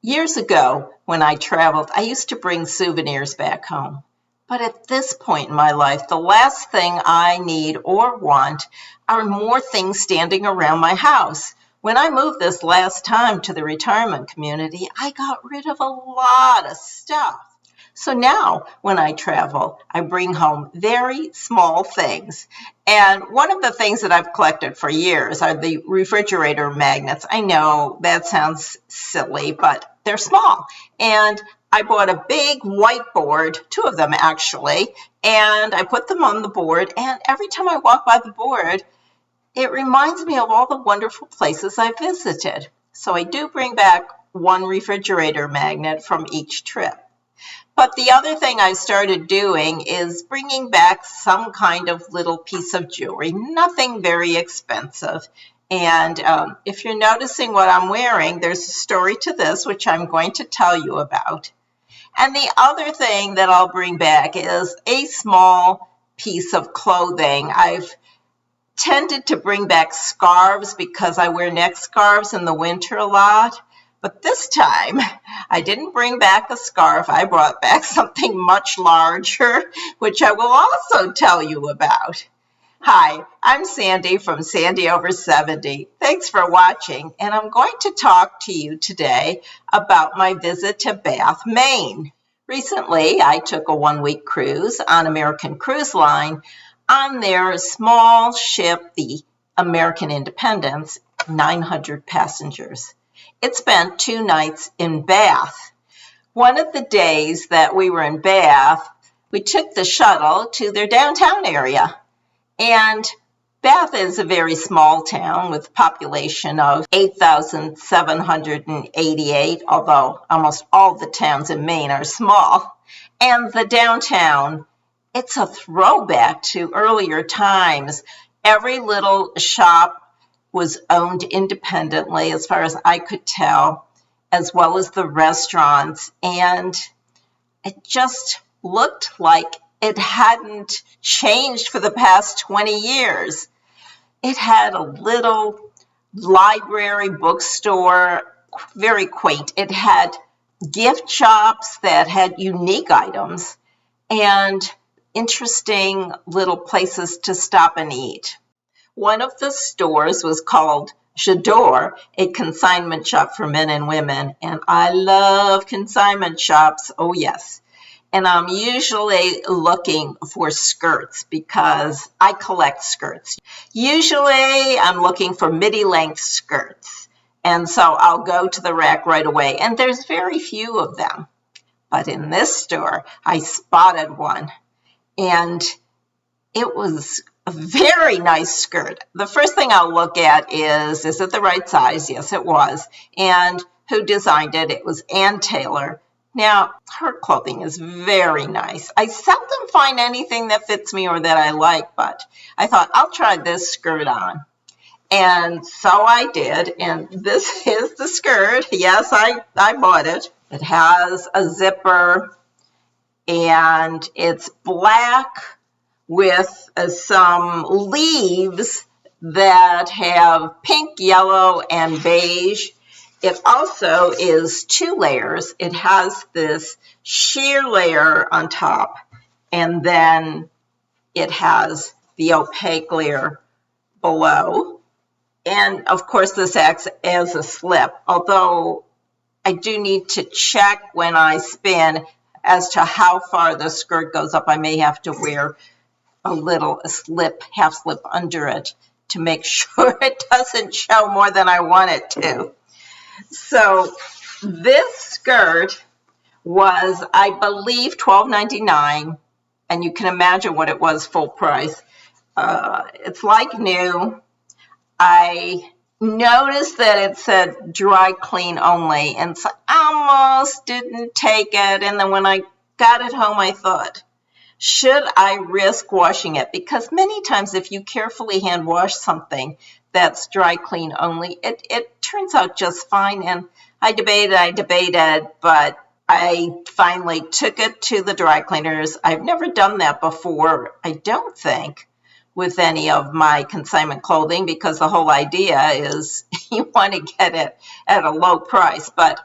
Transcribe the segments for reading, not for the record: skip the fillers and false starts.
Years ago, when I traveled, I used to bring souvenirs back home. But at this point in my life, the last thing I need or want are more things standing around my house. When I moved this last time to the retirement community, I got rid of a lot of stuff. So now when I travel, I bring home very small things. And one of the things that I've collected for years are the refrigerator magnets. I know that sounds silly, but they're small. And I bought a big whiteboard, two of them actually, and I put them on the board. And every time I walk by the board, it reminds me of all the wonderful places I visited. So I do bring back one refrigerator magnet from each trip. But the other thing I started doing is bringing back some kind of little piece of jewelry, nothing very expensive. And if you're noticing what I'm wearing, there's a story to this, which I'm going to tell you about. And the other thing that I'll bring back is a small piece of clothing. I've tended to bring back scarves because I wear neck scarves in the winter a lot. But this time, I didn't bring back a scarf. I brought back something much larger, which I will also tell you about. Hi, I'm Sandy from Sandy Over 70. Thanks for watching, and I'm going to talk to you today about my visit to Bath, Maine. Recently, I took a one-week cruise on American Cruise Line on their small ship, the American Independence, 900 passengers. It spent 2 nights in Bath. One of the days that we were in Bath, we took the shuttle to their downtown area. And Bath is a very small town with a population of 8,788, although almost all the towns in Maine are small. And the downtown, it's a throwback to earlier times. Every little shop was owned independently, as far as I could tell, as well as the restaurants. And it just looked like it hadn't changed for the past 20 years. It had a little library bookstore, very quaint. It had gift shops that had unique items and interesting little places to stop and eat. One of the stores was called J'adore, a consignment shop for men and women, and I love consignment shops, oh yes. And I'm usually looking for skirts because I collect skirts. Usually I'm looking for midi-length skirts, and so I'll go to the rack right away, and there's very few of them. But in this store, I spotted one, and it was a very nice skirt. The first thing I'll look at is it the right size? Yes, it was. And who designed it? It was Ann Taylor. Now, her clothing is very nice. I seldom find anything that fits me or that I like, but I thought I'll try this skirt on. And so I did, and this is the skirt. Yes, I bought it. It has a zipper, and it's black with some leaves that have pink, yellow, and beige. It also is 2 layers. It has this sheer layer on top, and then it has the opaque layer below. And of course, this acts as a slip, although I do need to check when I spin as to how far the skirt goes up. I may have to wear a slip, half slip under it to make sure it doesn't show more than I want it to. So this skirt was, I believe, $12.99, and you can imagine what it was full price. It's like new. I noticed that it said dry clean only, and so I almost didn't take it. And then when I got it home, I thought, should I risk washing it? Because many times if you carefully hand wash something that's dry clean only, it turns out just fine. And I debated, but I finally took it to the dry cleaners. I've never done that before, I don't think, with any of my consignment clothing, because the whole idea is you want to get it at a low price. But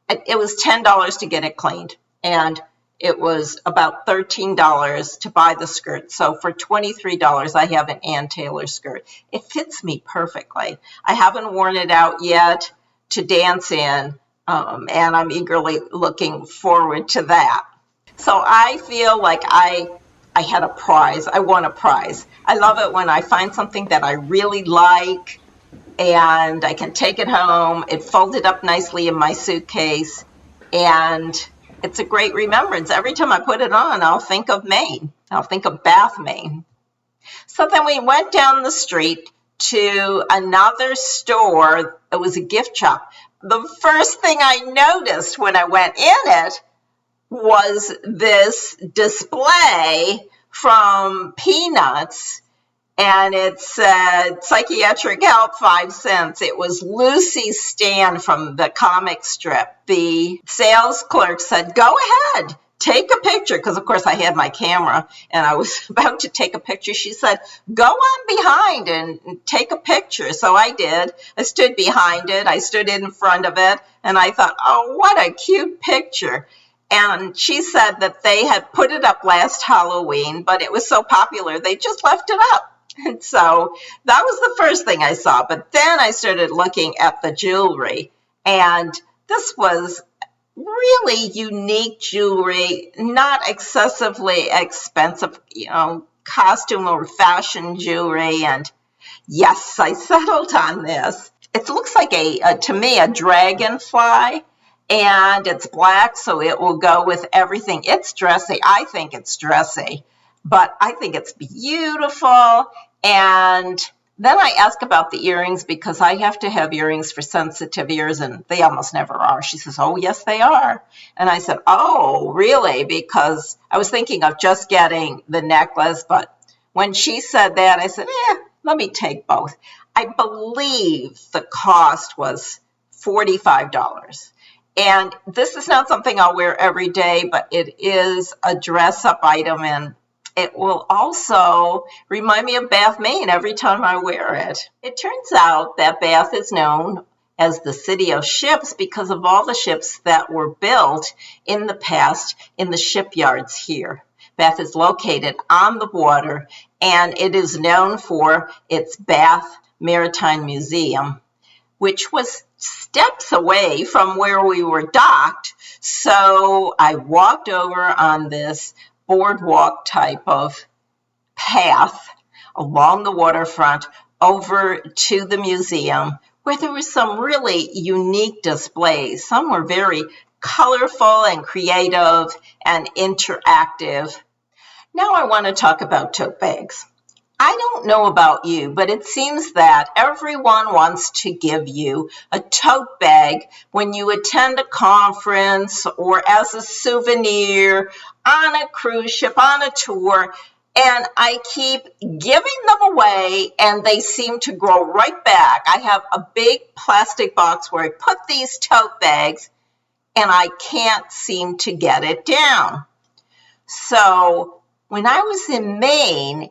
It was $10 to get it cleaned, and it was about $13 to buy the skirt. So for $23, I have an Ann Taylor skirt. It fits me perfectly. I haven't worn it out yet to dance in, and I'm eagerly looking forward to that. So I feel like I had a prize. I won a prize. I love it when I find something that I really like and I can take it home. It folded up nicely in my suitcase, and it's a great remembrance. Every time I put it on, I'll think of Maine. I'll think of Bath, Maine. So then we went down the street to another store. It was a gift shop. The first thing I noticed when I went in it was this display from Peanuts, and it said psychiatric help, 5 cents. It was Lucy Stan from the comic strip. The sales clerk said, go ahead, take a picture, because of course I had my camera and I was about to take a picture. She said, go on behind and take a picture. So I did. I stood behind it. I stood in front of it, and I thought, oh, what a cute picture. And she said that they had put it up last Halloween, but it was so popular, they just left it up. And so that was the first thing I saw. But then I started looking at the jewelry, and this was really unique jewelry, not excessively expensive, costume or fashion jewelry. And yes, I settled on this. It looks like to me, a dragonfly. And it's black, so it will go with everything. It's dressy. I think it's dressy, but I think it's beautiful. And then I asked about the earrings, because I have to have earrings for sensitive ears, and they almost never are. She says, oh, yes, they are. And I said, oh, really? Because I was thinking of just getting the necklace, but when she said that, I said, let me take both. I believe the cost was $45. And this is not something I'll wear every day, but it is a dress-up item, and it will also remind me of Bath, Maine every time I wear it. It turns out that Bath is known as the city of ships because of all the ships that were built in the past in the shipyards here. Bath is located on the water, and it is known for its Bath Maritime Museum, which was steps away from where we were docked. So I walked over on this boardwalk type of path along the waterfront over to the museum, where there were some really unique displays. Some were very colorful and creative and interactive. Now I want to talk about tote bags. I don't know about you, but it seems that everyone wants to give you a tote bag when you attend a conference or as a souvenir on a cruise ship, on a tour, and I keep giving them away and they seem to grow right back. I have a big plastic box where I put these tote bags and I can't seem to get it down. So when I was in Maine,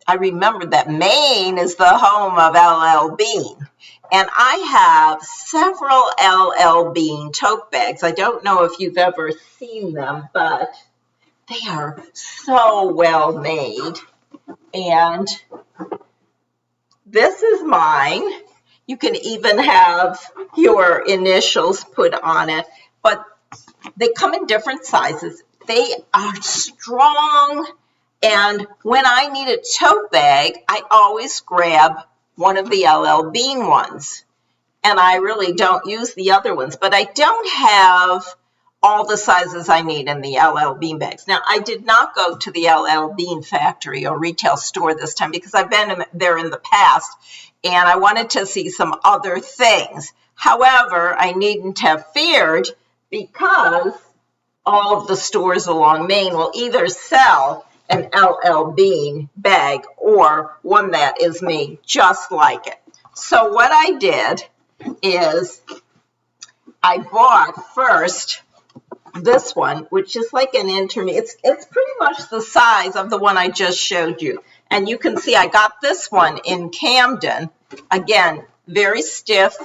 I remembered that Maine is the home of LL Bean, and I have several LL Bean tote bags. I don't know if you've ever seen them, but they are so well made. And this is mine. You can even have your initials put on it, but they come in different sizes. They are strong. And when I need a tote bag, I always grab one of the LL Bean ones. And I really don't use the other ones, but I don't have all the sizes I need in the LL Bean bags. Now, I did not go to the LL Bean factory or retail store this time because I've been there in the past, and I wanted to see some other things. However, I needn't have feared, because all of the stores along Maine will either sell an LL Bean bag or one that is made just like it. So what I did is I bought first this one, which is like an intermediate. It's pretty much the size of the one I just showed you. And you can see I got this one in Camden. Again, very stiff,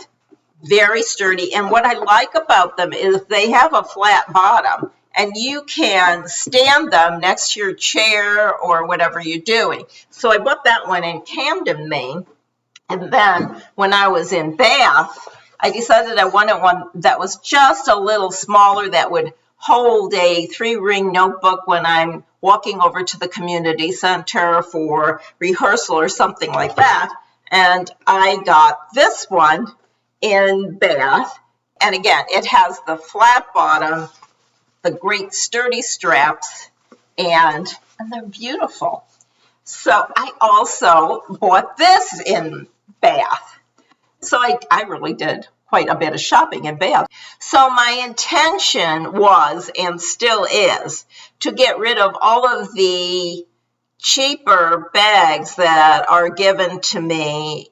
very sturdy. And what I like about them is they have a flat bottom, and you can stand them next to your chair or whatever you're doing. So I bought that one in Camden, Maine. And then when I was in Bath, I decided I wanted one that was just a little smaller that would hold a 3-ring notebook when I'm walking over to the community center for rehearsal or something like that. And I got this one in Bath. And again, it has the flat bottom, the great sturdy straps, and they're beautiful. So I also bought this in Bath. So I really did quite a bit of shopping in Bath. So my intention was, and still is, to get rid of all of the cheaper bags that are given to me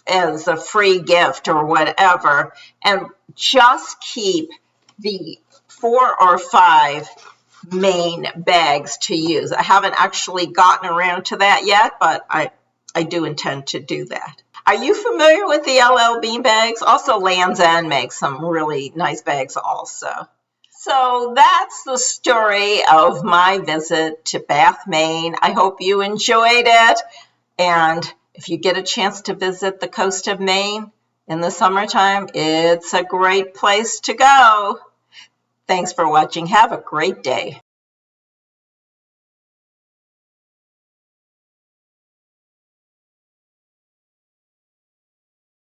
as a free gift or whatever, and just keep the 4 or 5 Maine bags to use. I haven't actually gotten around to that yet, but I do intend to do that. Are you familiar with the LL Bean bags? Also, Land's End makes some really nice bags also. So that's the story of my visit to Bath, Maine. I hope you enjoyed it. And if you get a chance to visit the coast of Maine in the summertime, it's a great place to go. Thanks for watching. Have a great day.